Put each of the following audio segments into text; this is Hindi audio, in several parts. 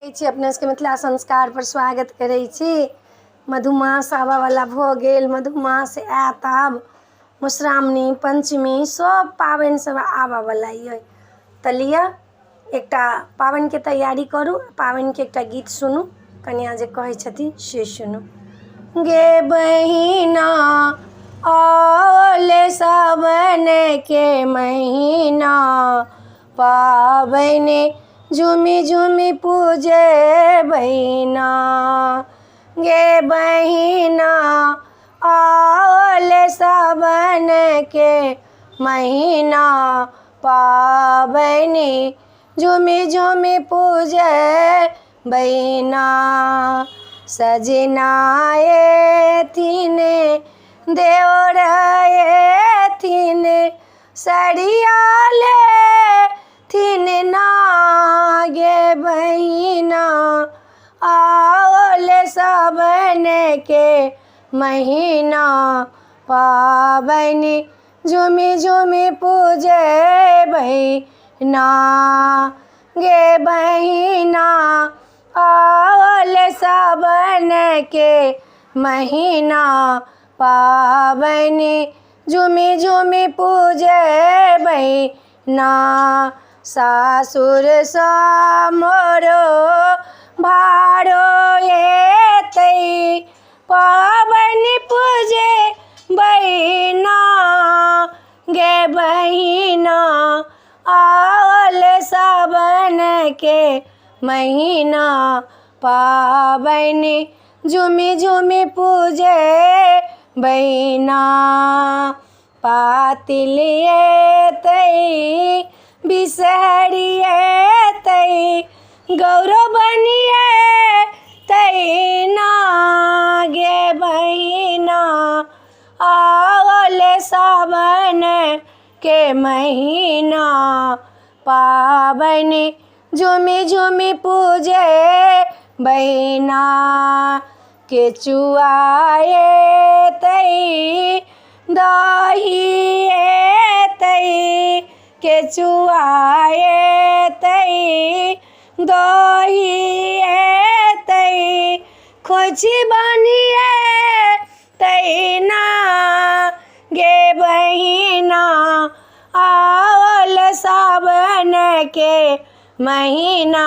अपने सबके मिथिला संस्कार पर स्वागत करै छी। मधुमास आबऽ वाला भऽ गेल, मधुमास आयत आब, मधुश्रावणी पंचमी सब पाबनि सब आबऽ वाला ये। तऽ लिअ एकटा पाबनिके तैयारी करू, पाबनिके एकटा गीत सुनू, कन्या जे कहै छथिन से सुनू। गे बहिना औले सावन के महीना, पाबनि झूमी झूमी पूजे बहिना। गे बहिना औले सावन के महीना, पाबनि झूमी झूमी पूजे बहिना। सजना एथिन देवर एथिन, सरिया लेथिन ना। गे बहिना औले सावन के महीना, पाबनि झूमी झूमी पूजे बहिना। गे बहिना औले सावन के महीना, पाबनि झूमी झूमी पूजे बहिना। सासुर सा मोरो भारो एतै, पाबनि पूजे बहिना। गे बहिना औले सावन के महीना, पाबनि झूमी झूमी पूजे बहिना। पातिल एतै बिसहरी एतै, गौरव बनि एतै ना। गे बहिना औले सावन के महीना, पाबनि झूमी झूमी पूजे बहिना। केचुआ एतै दही एतै, केचुआ एतै दही एतै, खोइची बनि एतै ना। गे बहिना औले सावन के महीना,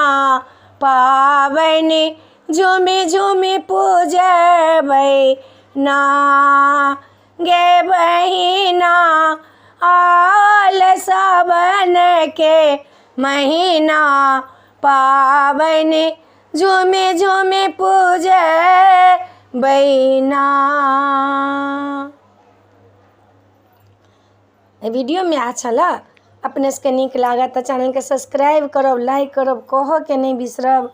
पाबनि झूमी झूमी पूजे बहिना। गे बहिना औले सावन के महीना, पाबनि झूमी झूमी पूजे बहिना। वीडियो में अच्छा लग अपने सबके नीक लागत तऽ चैनल के सब्सक्राइब करब, लाइक करब, कहऽ के नहीं बिसरब।